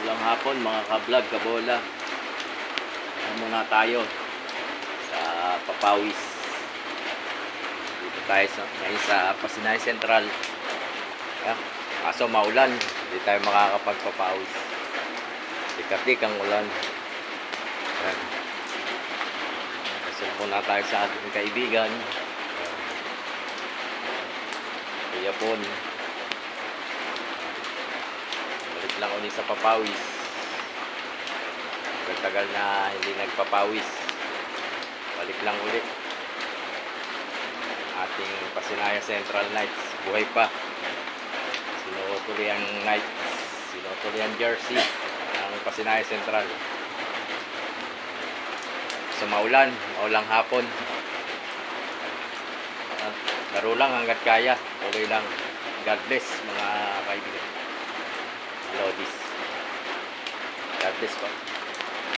Walang hapon mga ka-vlog, kabola. Ano muna tayo sa Papawis. Dito tayo ngayon sa Pasinae Central. Kaso maulan, hindi tayo makakapagpapawis. Tikat-tik ang ulan. Ayan. Kasi muna tayo sa ating kaibigan. Kuya Pon. Balik lang ulit sa Papawis. Tagal na hindi nagpapawis. Balik lang ulit. Ating Pasinae Central Knights. Buhay pa. Sinutuloy ang Knights. Sinutuloy ang jersey ng Pasinae Central. So maulan hapon. Laro lang hanggat kaya. Tuloy lang. God bless mga kaibigan. Hello, this. God bless po.